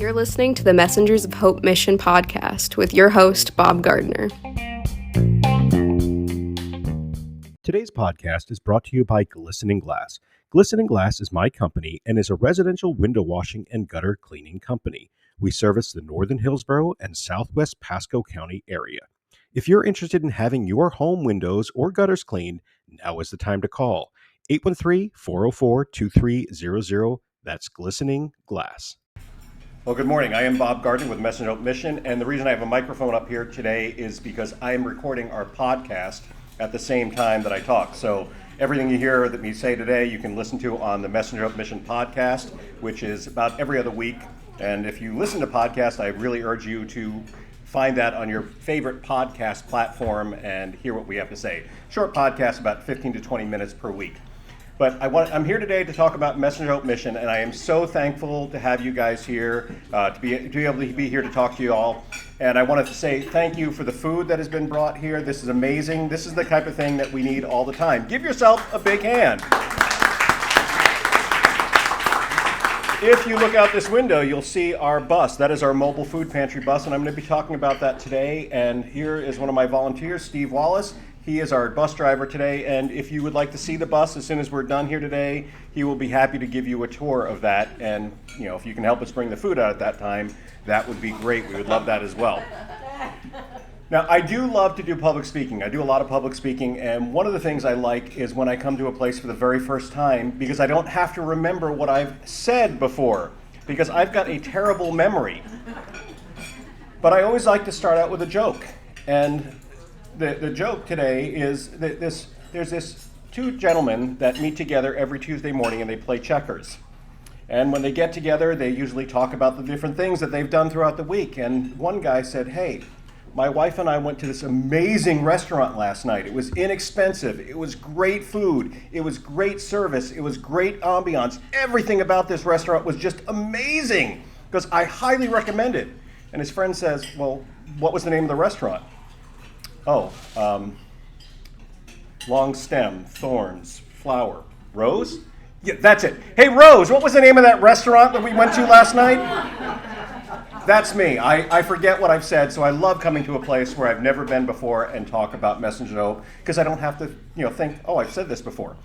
You're listening to the Messengers of Hope Mission podcast with your host, Bob Gardner. Today's podcast is brought to you by Glistening Glass. Glistening Glass is my company and is a residential window washing and gutter cleaning company. We service the northern Hillsborough and southwest Pasco County area. If you're interested in having your home windows or gutters cleaned, now is the time to call. 813-404-2300. That's Glistening Glass. Well, good morning. I am Bob Gardner with Messenger Hope Mission, and the reason I have a microphone up here today is because I am recording our podcast at the same time that I talk. So everything you hear that me say today, you can listen to on the Messenger Hope Mission podcast, which is about every other week. And if you listen to podcasts, I really urge you to find that on your favorite podcast platform and hear what we have to say. Short podcasts, about 15 to 20 minutes per week. But I'm here today to talk about Messenger Hope Mission, and I am so thankful to have you guys here, to be able to be here to talk to you all. And I wanted to say thank you for the food that has been brought here. This is amazing. This is the type of thing that we need all the time. Give yourself a big hand. If you look out this window, you'll see our bus. That is our mobile food pantry bus, and I'm going to be talking about that today. And here is one of my volunteers, Steve Wallace. He is our bus driver today, and if you would like to see the bus as soon as we're done here today, he will be happy to give you a tour of that. And if you can help us bring the food out at that time, that would be great. We would love that as well. Now, I do love to do public speaking. I do a lot of public speaking, and one of the things I like is when I come to a place for the very first time, because I don't have to remember what I've said before, because I've got a terrible memory. But I always like to start out with a joke. And the joke today is that there's this two gentlemen that meet together every Tuesday morning and they play checkers. And when they get together, they usually talk about the different things that they've done throughout the week. And one guy said, "Hey, my wife and I went to this amazing restaurant last night. It was inexpensive. It was great food. It was great service. It was great ambiance. Everything about this restaurant was just amazing because I highly recommend it." And his friend says, "Well, what was the name of the restaurant?" "Oh, long stem, thorns, flower, Rose?" "Yeah, that's it. Hey, Rose, what was the name of that restaurant that we went to last night?" That's me. I forget what I've said, so I love coming to a place where I've never been before and talk about Messenger Hope, because I don't have to think, "Oh, I've said this before."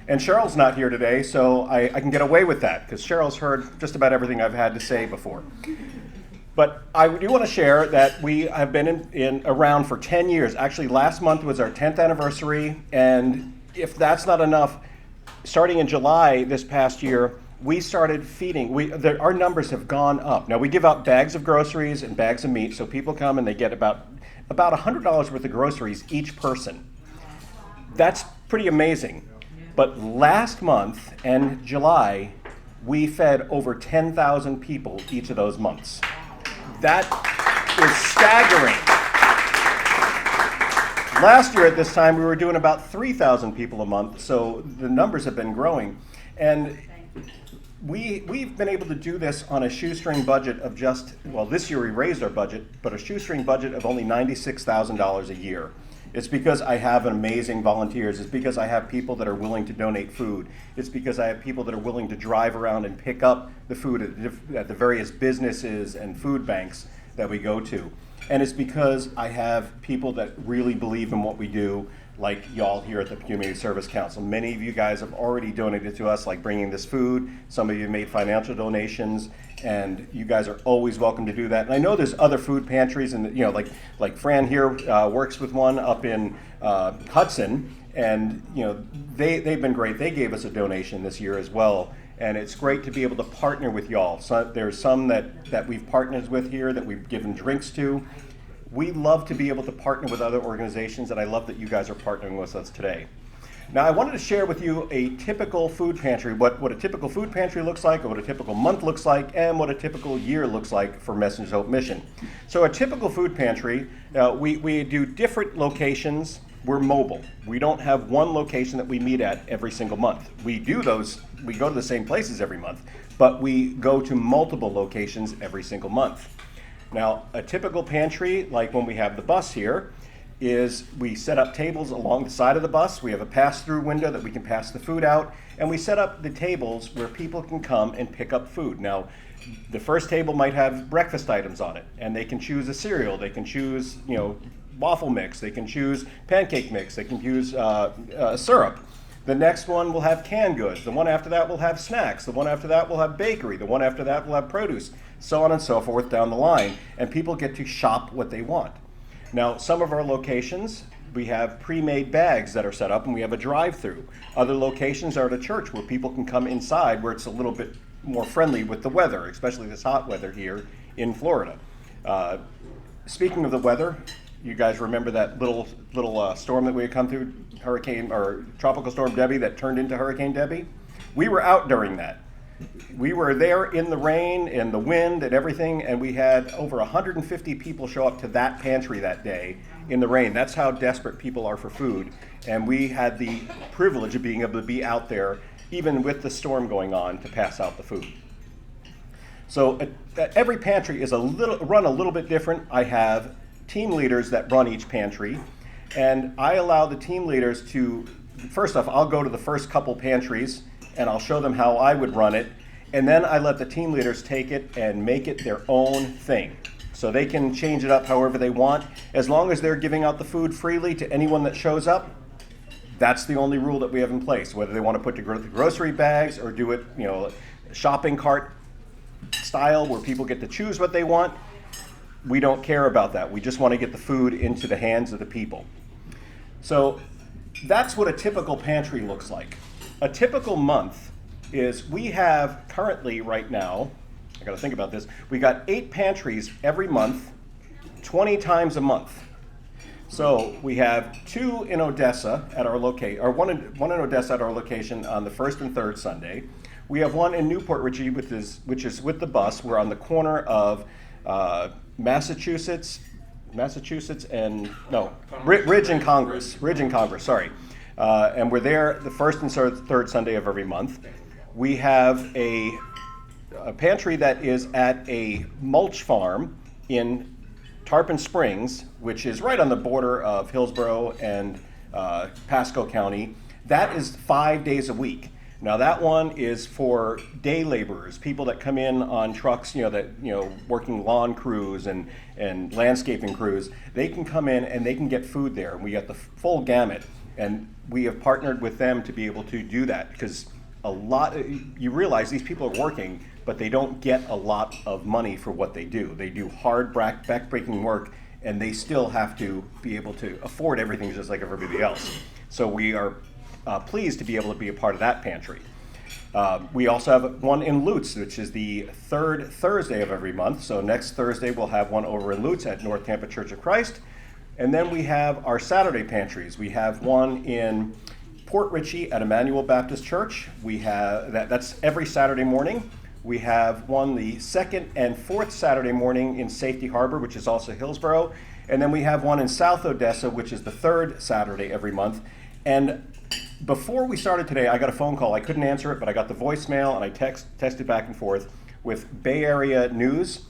And Cheryl's not here today, so I can get away with that, because Cheryl's heard just about everything I've had to say before. But I do want to share that we have been around for 10 years. Actually, last month was our 10th anniversary, and if that's not enough, starting in July this past year, we started feeding. Our numbers have gone up. Now, we give out bags of groceries and bags of meat, so people come and they get about $100 worth of groceries each person. That's pretty amazing. But last month and July, we fed over 10,000 people each of those months. That is staggering. Last year at this time, we were doing about 3,000 people a month, so the numbers have been growing. And we've been able to do this on a shoestring budget of this year we raised our budget, but a shoestring budget of only $96,000 a year. It's because I have amazing volunteers. It's because I have people that are willing to donate food. It's because I have people that are willing to drive around and pick up the food at the various businesses and food banks that we go to. And it's because I have people that really believe in what we do, like y'all here at the Community Service Council. Many of you guys have already donated to us, like bringing this food. Some of you made financial donations, and you guys are always welcome to do that. And I know there's other food pantries, and like Fran here works with one up in Hudson, and they've been great. They gave us a donation this year as well, and it's great to be able to partner with y'all. So there's some that we've partnered with here that we've given drinks to. We love to be able to partner with other organizations, and I love that you guys are partnering with us today. Now, I wanted to share with you a typical food pantry, what a typical food pantry looks like, or what a typical month looks like, and what a typical year looks like for Messenger Hope Mission. So a typical food pantry, we do different locations. We're mobile. We don't have one location that we meet at every single month. We go to the same places every month, but we go to multiple locations every single month. Now, a typical pantry, like when we have the bus here, is we set up tables along the side of the bus. We have a pass-through window that we can pass the food out, and we set up the tables where people can come and pick up food. Now, the first table might have breakfast items on it, and they can choose a cereal, they can choose, waffle mix, they can choose pancake mix, they can choose syrup. The next one will have canned goods. The one after that will have snacks. The one after that will have bakery. The one after that will have produce, so on and so forth down the line. And people get to shop what they want. Now, some of our locations, we have pre-made bags that are set up, and we have a drive-through. Other locations are at a church where people can come inside, where it's a little bit more friendly with the weather, especially this hot weather here in Florida. Speaking of the weather, you guys remember that little storm that we had come through, hurricane or tropical storm Debbie, that turned into Hurricane Debbie? We were out during that. We were there in the rain and the wind and everything, and we had over 150 people show up to that pantry that day in the rain. That's how desperate people are for food. And we had the privilege of being able to be out there, even with the storm going on, to pass out the food. So every pantry is run a little bit different. I have team leaders that run each pantry, and I allow the team leaders to, first off, I'll go to the first couple pantries and I'll show them how I would run it, and then I let the team leaders take it and make it their own thing. So they can change it up however they want. As long as they're giving out the food freely to anyone that shows up, that's the only rule that we have in place. Whether they want to put the grocery bags or do it, shopping cart style where people get to choose what they want, we don't care about that. We just want to get the food into the hands of the people. So that's what a typical pantry looks like. A typical month is, we have currently right now, I got to think about this, we got 8 pantries every month, 20 times a month. So we have 2 in Odessa at our location, or one in Odessa at our location on the first and third Sunday. We have one in Newport Richey, which is with the bus. We're on the corner of Massachusetts and Ridge and Congress, sorry. And we're there the first and third Sunday of every month. We have a pantry that is at a mulch farm in Tarpon Springs, which is right on the border of Hillsborough and Pasco County. That is 5 days a week. Now that one is for day laborers, people that come in on trucks, working lawn crews and landscaping crews. They can come in and they can get food there. And we got the full gamut. And we have partnered with them to be able to do that, because you realize these people are working, but they don't get a lot of money for what they do. They do hard, back-breaking work, and they still have to be able to afford everything just like everybody else. So we are pleased to be able to be a part of that pantry. We also have one in Lutz, which is the third Thursday of every month. So next Thursday we'll have one over in Lutz at North Tampa Church of Christ. And then we have our Saturday pantries. We have one in Port Richey at Emmanuel Baptist Church. We have that's every Saturday morning. We have one the second and fourth Saturday morning in Safety Harbor, which is also Hillsborough. And then we have one in South Odessa, which is the third Saturday every month. And before we started today, I got a phone call. I couldn't answer it, but I got the voicemail, and I texted back and forth with Bay Area News.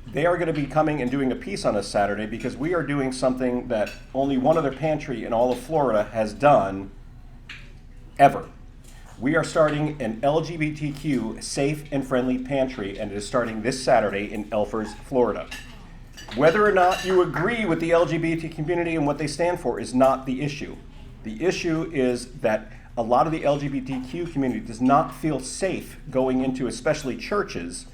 They are going to be coming and doing a piece on us Saturday, because we are doing something that only one other pantry in all of Florida has done ever. We are starting an LGBTQ safe and friendly pantry, and it is starting this Saturday in Elfers, Florida. Whether or not you agree with the LGBT community and what they stand for is not the issue. The issue is that a lot of the LGBTQ community does not feel safe going into especially churches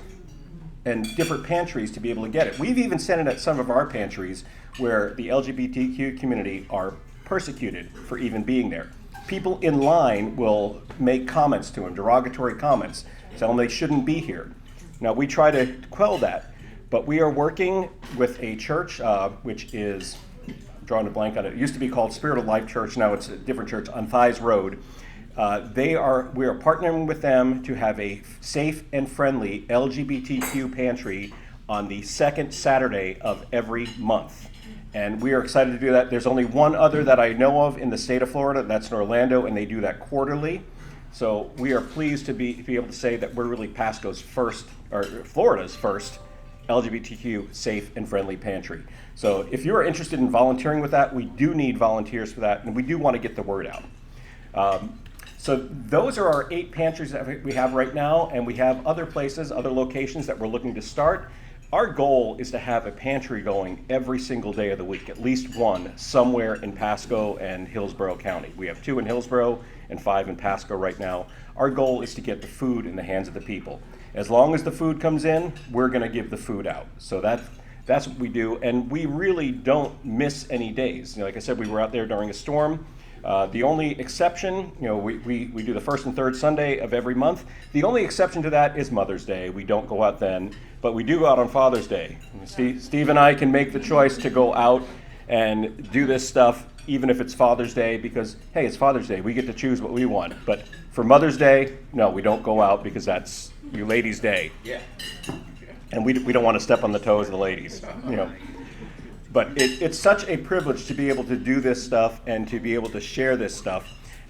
and different pantries to be able to get it. We've even sent it at some of our pantries where the LGBTQ community are persecuted for even being there. People in line will make comments to them, derogatory comments, telling them they shouldn't be here. Now, we try to quell that, but we are working with a church, which is, I'm drawing a blank on it. It used to be called Spirit of Life Church. Now it's a different church on Thies Road. We are partnering with them to have a safe and friendly LGBTQ pantry on the second Saturday of every month. And we are excited to do that. There's only one other that I know of in the state of Florida, that's in Orlando, and they do that quarterly. So we are pleased to be able to say that we're really Pasco's first, or Florida's first, LGBTQ safe and friendly pantry. So if you're interested in volunteering with that, we do need volunteers for that, and we do want to get the word out. So those are our 8 pantries that we have right now, and we have other places, other locations that we're looking to start. Our goal is to have a pantry going every single day of the week, at least one somewhere in Pasco and Hillsborough County. We have 2 in Hillsborough and 5 in Pasco right now. Our goal is to get the food in the hands of the people. As long as the food comes in, we're going to give the food out. So that's what we do, and we really don't miss any days. Like I said, we were out there during a storm. The only exception, we do the first and third Sunday of every month. The only exception to that is Mother's Day. We don't go out then, but we do go out on Father's Day. Steve and I can make the choice to go out and do this stuff, even if it's Father's Day, because, hey, it's Father's Day. We get to choose what we want. But for Mother's Day, no, we don't go out because that's your ladies' day. Yeah. And we don't want to step on the toes of the ladies, But it's such a privilege to be able to do this stuff and to be able to share this stuff.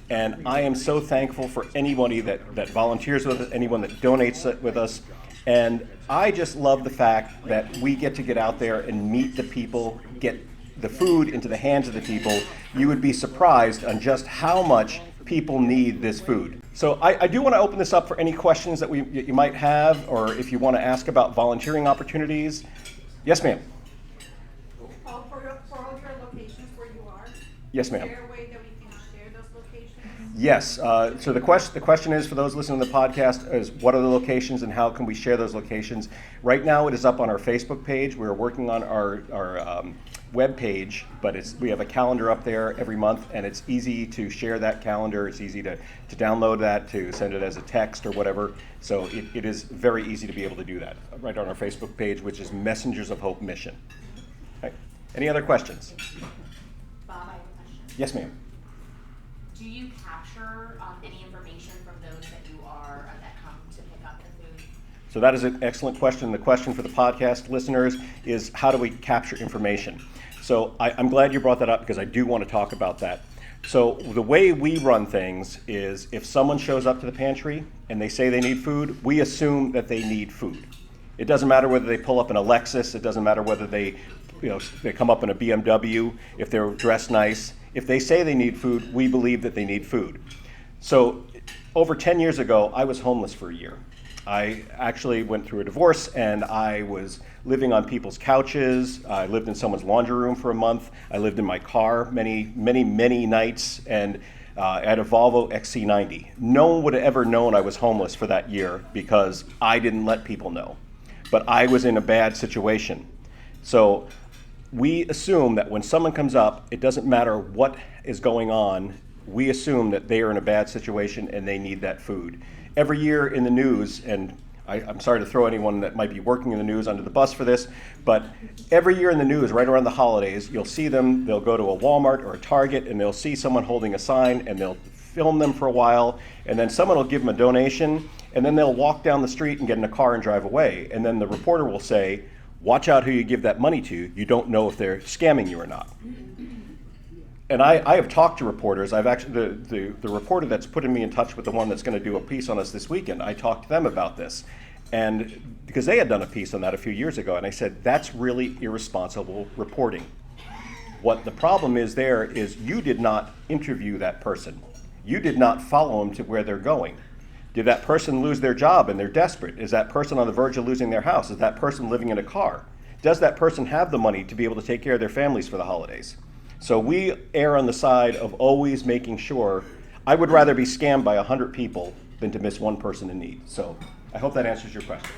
And I am so thankful for anybody that volunteers with us, anyone that donates with us. And I just love the fact that we get to get out there and meet the people, get the food into the hands of the people. You would be surprised on just how much people need this food. So I do want to open this up for any questions that you might have, or if you want to ask about volunteering opportunities. Yes, ma'am. For all your locations where you are? Yes, ma'am. Is there a way that we can share those locations? Yes. So the question is, for those listening to the podcast, is what are the locations and how can we share those locations? Right now it is up on our Facebook page. We're working on our web page, but we have a calendar up there every month, and it's easy to share that calendar. It's easy to download that, to send it as a text or whatever. So it is very easy to be able to do that right on our Facebook page, which is Messengers of Hope Mission. Okay. Any other questions? Bob, I have a question. Yes, ma'am. Do you capture any information from those that come to pick up the food? So that is an excellent question. The question for the podcast listeners is, how do we capture information? So I'm glad you brought that up, because I do want to talk about that. So the way we run things is, if someone shows up to the pantry and they say they need food, we assume that they need food. It doesn't matter whether they pull up in a Lexus. It doesn't matter whether they come up in a BMW, if they're dressed nice. If they say they need food, we believe that they need food. So over 10 years ago, I was homeless for a year. I actually went through a divorce, and I was living on people's couches. I lived in someone's laundry room for a month. I lived in my car many, many, many nights, and I had a Volvo XC90. No one would have ever known I was homeless for that year because I didn't let people know. But I was in a bad situation. So we assume that when someone comes up, it doesn't matter what is going on, we assume that they are in a bad situation and they need that food. Every year in the news, and I'm sorry to throw anyone that might be working in the news under the bus for this, but every year in the news, right around the holidays, you'll see them, they'll go to a Walmart or a Target, and they'll see someone holding a sign, and they'll film them for a while, and then someone will give them a donation, and then they'll walk down the street and get in a car and drive away. And then the reporter will say, watch out who you give that money to. You don't know if they're scamming you or not. And I have talked to reporters. I've actually, the reporter that's putting me in touch with the one that's going to do a piece on us this weekend, I talked to them about this. And because they had done a piece on that a few years ago, and I said, that's really irresponsible reporting. What the problem is there is you did not interview that person. You did not follow them to where they're going. Did that person lose their job and they're desperate? Is that person on the verge of losing their house? Is that person living in a car? Does that person have the money to be able to take care of their families for the holidays? So we err on the side of always making sure. I would rather be scammed by 100 people than to miss one person in need. So I hope that answers your question.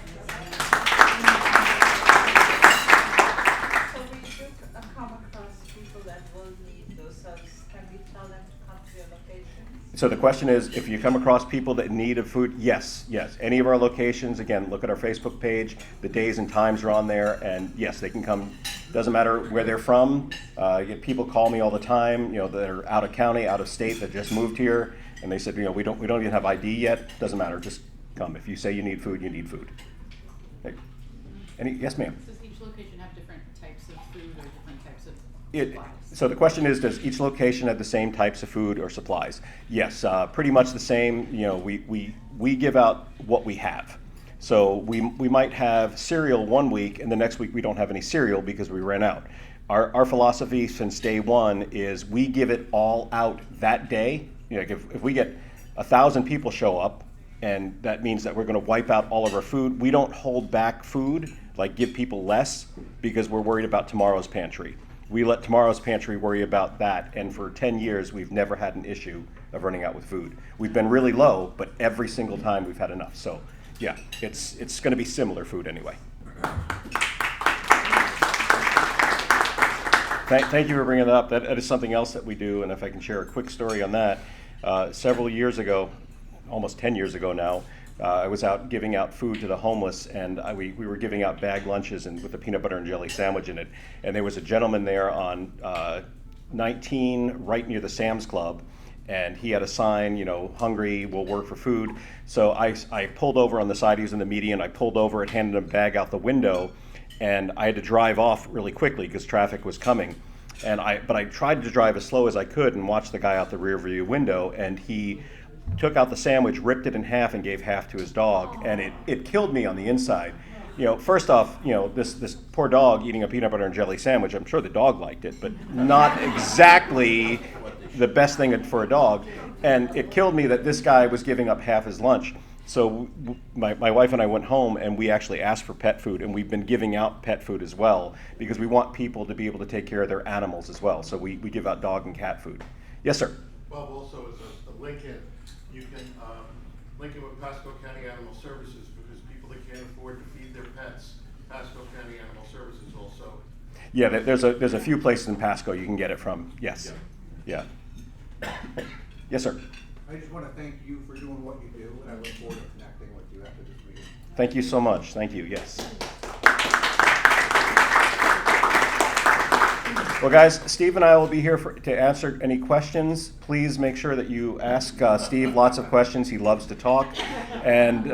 So we do come across people that will need those services. Can we tell them to come to your locations? So the question is, if you come across people that need of food, yes. Any of our locations, again, look at our Facebook page. The days and times are on there, and yes, they can come. Doesn't matter where they're from. People call me all the time, that are out of county, out of state, that just moved here, and they said, we don't even have ID yet. Doesn't matter, just come. If you say you need food, you need food. Okay. Yes, ma'am. Does each location have different types of food or different types of supplies? So the question is, does each location have the same types of food or supplies? Yes, pretty much the same. We give out what we have. So we might have cereal one week, and the next week we don't have any cereal because we ran out. Our philosophy since day one is we give it all out that day. Like if we get 1,000 people show up, and that means that we're going to wipe out all of our food, we don't hold back food, like give people less, because we're worried about tomorrow's pantry. We let tomorrow's pantry worry about that, and for 10 years we've never had an issue of running out with food. We've been really low, but every single time we've had enough. So yeah, it's going to be similar food anyway. Thank you for bringing that up. That is something else that we do, and if I can share a quick story on that. Several years ago, almost 10 years ago now, I was out giving out food to the homeless, and we were giving out bag lunches and with a peanut butter and jelly sandwich in it. And there was a gentleman there on 19, right near the Sam's Club, and he had a sign, hungry, will work for food. So I pulled over on the side. He was in the median. I pulled over and handed him a bag out the window, and I had to drive off really quickly because traffic was coming. But I tried to drive as slow as I could and watch the guy out the rear view window, and he took out the sandwich, ripped it in half, and gave half to his dog, and it killed me on the inside. First off, this poor dog eating a peanut butter and jelly sandwich, I'm sure the dog liked it, but not exactly the best thing for a dog. And it killed me that this guy was giving up half his lunch. So my wife and I went home, and we actually asked for pet food, and we've been giving out pet food as well, because we want people to be able to take care of their animals as well. So we give out dog and cat food. Yes, sir? Bob, also as a link-in, you can link in with Pasco County Animal Services, because people that can't afford to feed their pets, Pasco County Animal Services also. Yeah, there's a few places in Pasco you can get it from. Yes. Yeah. Yes, sir. I just want to thank you for doing what you do, and I look forward to connecting with you after this meeting. Thank you so much. Thank you. Yes. Well, guys, Steve and I will be here to answer any questions. Please make sure that you ask Steve lots of questions. He loves to talk. And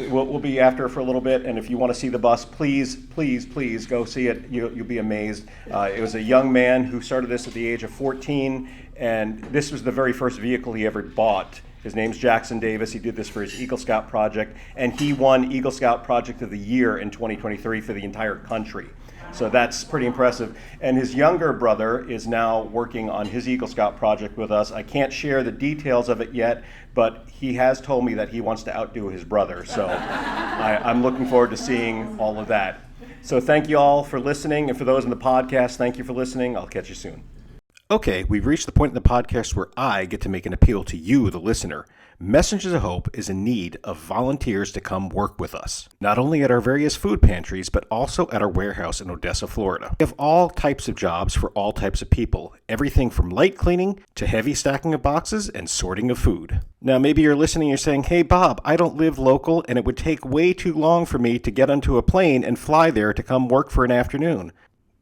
we'll be after for a little bit. And if you want to see the bus, please go see it. You'll be amazed. It was a young man who started this at the age of 14. And this was the very first vehicle he ever bought. His name's Jackson Davis. He did this for his Eagle Scout project. And he won Eagle Scout Project of the Year in 2023 for the entire country. So that's pretty impressive. And his younger brother is now working on his Eagle Scout project with us. I can't share the details of it yet, but he has told me that he wants to outdo his brother. So I'm looking forward to seeing all of that. So thank you all for listening. And for those in the podcast, thank you for listening. I'll catch you soon. Okay, we've reached the point in the podcast where I get to make an appeal to you, the listener. Messengers of Hope is in need of volunteers to come work with us, not only at our various food pantries, but also at our warehouse in Odessa, Florida. We have all types of jobs for all types of people, everything from light cleaning to heavy stacking of boxes and sorting of food. Now, maybe you're listening and you're saying, hey, Bob, I don't live local, and it would take way too long for me to get onto a plane and fly there to come work for an afternoon.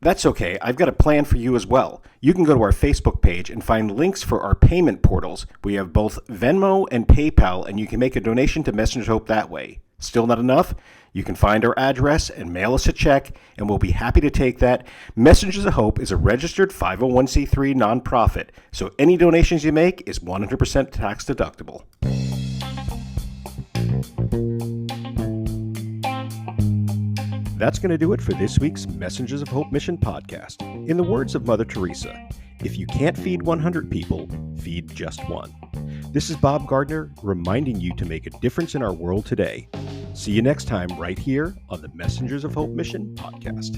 That's okay. I've got a plan for you as well. You can go to our Facebook page and find links for our payment portals. We have both Venmo and PayPal, and you can make a donation to Messengers of Hope that way. Still not enough? You can find our address and mail us a check, and we'll be happy to take that. Messengers of Hope is a registered 501c3 nonprofit, so any donations you make is 100% tax deductible. That's going to do it for this week's Messengers of Hope Mission podcast. In the words of Mother Teresa, if you can't feed 100 people, feed just one. This is Bob Gardner reminding you to make a difference in our world today. See you next time right here on the Messengers of Hope Mission podcast.